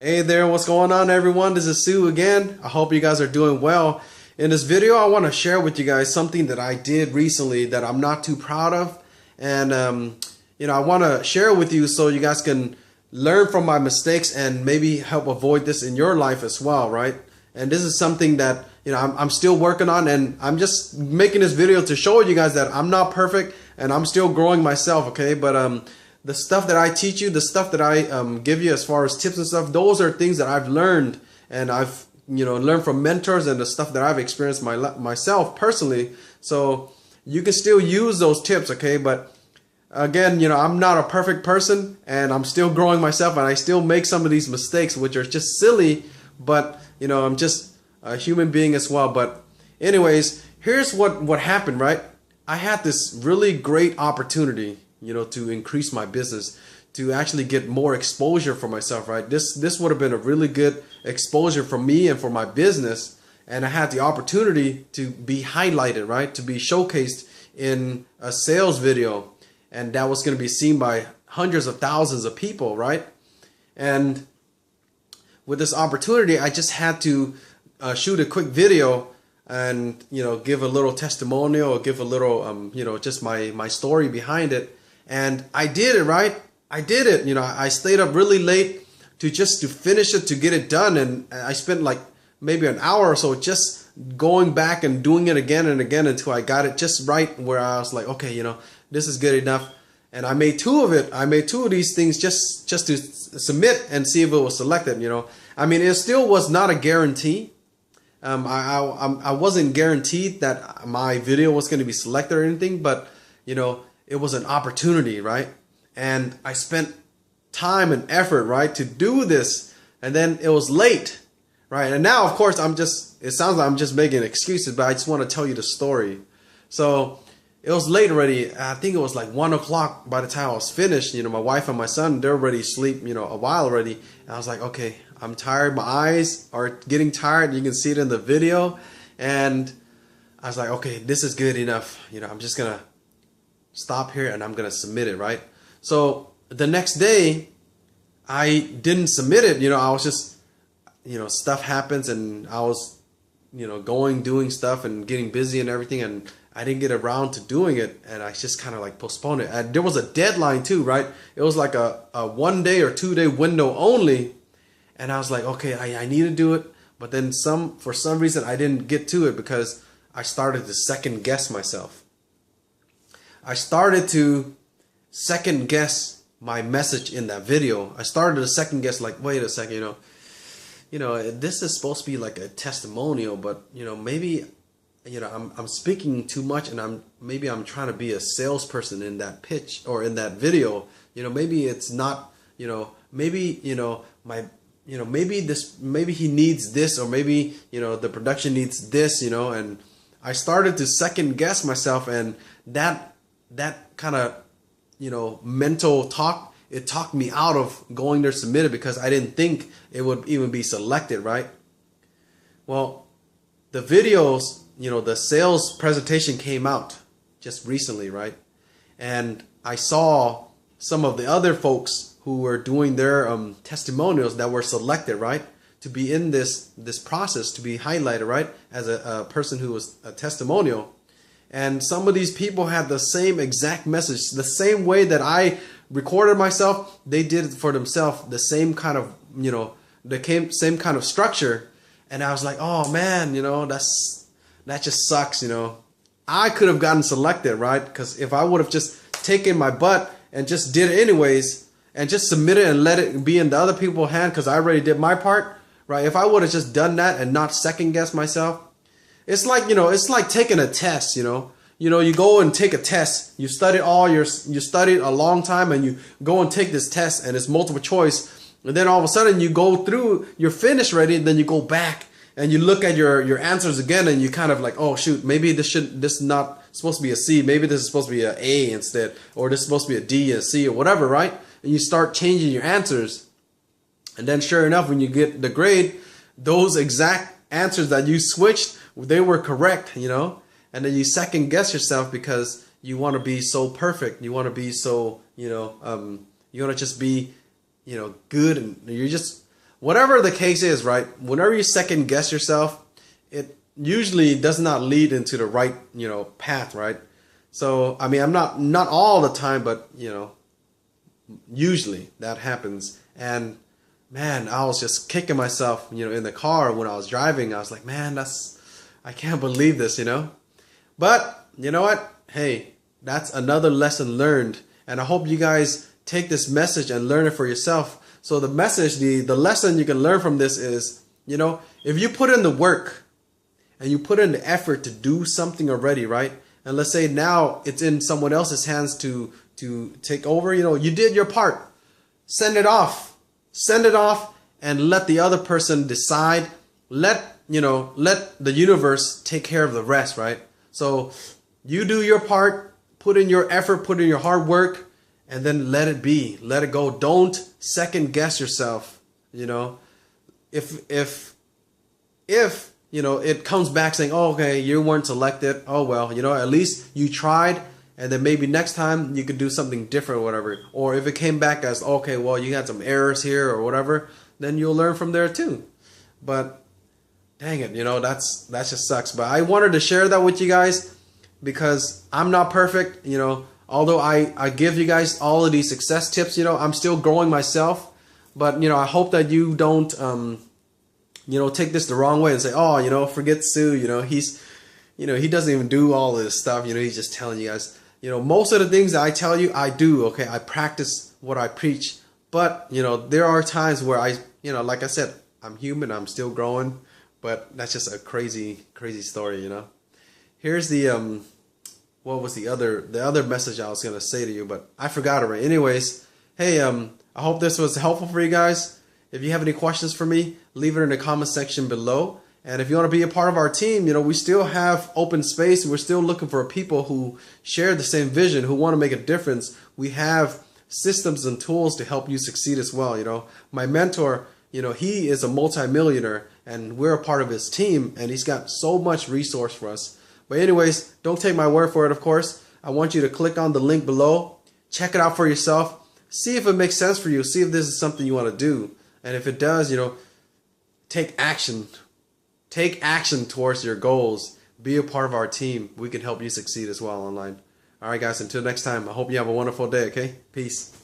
Hey there, what's going on everyone? This is Sue again. I hope you guys are doing well. In this video, I want to share with you guys something that I did recently that I'm not too proud of. And, I want to share it with you so you guys can learn from my mistakes and maybe help avoid this in your life as well, right? And this is something that, I'm still working on, and I'm just making this video to show you guys that I'm not perfect and I'm still growing myself, okay? But, the stuff that I teach you, the stuff that I give you as far as tips and stuff, those are things that I've learned, and I've learned from mentors and the stuff that I've experienced myself personally. So you can still use those tips, okay? But again, I'm not a perfect person, and I'm still growing myself, and I still make some of these mistakes, which are just silly. But I'm just a human being as well. But anyways, here's what happened, right? I had this really great opportunity, to increase my business, to actually get more exposure for myself, right? This would have been a really good exposure for me and for my business. And I had the opportunity to be highlighted, right? To be showcased in a sales video. And that was going to be seen by hundreds of thousands of people, right? And with this opportunity, I just had to shoot a quick video and, give a little testimonial, or give a little, just my story behind it. And I did it, right? I did it. I stayed up really late to finish it, to get it done. And I spent like maybe an hour or so just going back and doing it again and again until I got it just right, where I was like, okay, this is good enough. And I made two of it. I made two of these things just to submit and see if it was selected. I mean, it still was not a guarantee. I wasn't guaranteed that my video was going to be selected or anything, but it was an opportunity, right? And I spent time and effort, right, to do this, and then it was late, right? And now, of course, it sounds like I'm just making excuses, but I just want to tell you the story. So it was late already. I think it was like 1 o'clock by the time I was finished. My wife and my son, they're already asleep, a while already. And I was like, okay, I'm tired. My eyes are getting tired. You can see it in the video. And I was like, okay, this is good enough. I'm just going to stop here and I'm going to submit it, right? So the next day, I didn't submit it. I was just, stuff happens, and I was, doing stuff and getting busy and everything, and I didn't get around to doing it, and I just kind of like postponed it. And there was a deadline too, right? It was like a 1 day or 2 day window only. And I was like, okay, I need to do it. But then for some reason, I didn't get to it because I started to second guess myself. I started to second guess my message in that video. I started to second guess, like, wait a second, this is supposed to be like a testimonial, but maybe, I'm speaking too much, and maybe I'm trying to be a salesperson in that pitch or in that video. Maybe it's not, maybe, maybe he needs this, or maybe, the production needs this, and I started to second guess myself, and that kind of, mental talk, it talked me out of going there submitted, because I didn't think it would even be selected, right? Well, the videos, the sales presentation came out just recently, right? And I saw some of the other folks who were doing their testimonials that were selected, right? To be in this process, to be highlighted, right? As a person who was a testimonial. And some of these people had the same exact message, the same way that I recorded myself, they did it for themselves, the same kind of, same kind of structure. And I was like, oh man, that just sucks, I could have gotten selected, right? Because if I would have just taken my butt and just did it anyways, and just submitted and let it be in the other people's hand, because I already did my part, right? If I would have just done that and not second guess myself, it's like, it's like taking a test, you go and take a test. You studied you studied a long time, and you go and take this test, and it's multiple choice. And then all of a sudden you go through, you're finished already, and then you go back and you look at your answers again, and you kind of like, oh shoot, maybe this is not supposed to be a C. Maybe this is supposed to be an A instead, or this is supposed to be a D, a C, or whatever, right? And you start changing your answers. And then sure enough, when you get the grade, those exact answers that you switched, they were correct, and then you second guess yourself because you want to be so perfect. You want to be so, you want to just be, good, and you're just whatever the case is, right? Whenever you second guess yourself, it usually does not lead into the right, path, right? So, I mean, I'm not all the time, but, usually that happens. And man, I was just kicking myself, in the car when I was driving. I was like, man, I can't believe this, But you know what? Hey, that's another lesson learned. And I hope you guys take this message and learn it for yourself. So the message, the lesson you can learn from this is, if you put in the work and you put in the effort to do something already, right? And let's say now it's in someone else's hands to take over, you did your part. Send it off and let the other person decide. Let the universe take care of the rest, right? So you do your part, put in your effort, put in your hard work, and then let it be. Let it go. Don't second guess yourself. If it comes back saying, oh, okay, you weren't selected. Oh, well, at least you tried. And then maybe next time you could do something different or whatever. Or if it came back as, okay, well, you had some errors here or whatever, then you'll learn from there too. But dang it, that just sucks. But I wanted to share that with you guys because I'm not perfect, although I give you guys all of these success tips, I'm still growing myself. But, I hope that you don't, take this the wrong way and say, oh, forget Sue, he doesn't even do all this stuff, he's just telling you guys. Most of the things that I tell you, I do, okay? I practice what I preach. But, there are times where like I said, I'm human, I'm still growing. But that's just a crazy, crazy story, Here's the, what was the other message I was going to say to you, but I forgot already. Anyways, hey, I hope this was helpful for you guys. If you have any questions for me, leave it in the comment section below. And if you want to be a part of our team, we still have open space. We're still looking for people who share the same vision, who want to make a difference. We have systems and tools to help you succeed as well. My mentor, he is a multimillionaire and we're a part of his team and he's got so much resource for us. But anyways, don't take my word for it, of course. I want you to click on the link below, check it out for yourself, see if it makes sense for you, see if this is something you want to do. And if it does, take action. Take action towards your goals. Be a part of our team. We can help you succeed as well online. All right, guys, until next time, I hope you have a wonderful day, okay? Peace.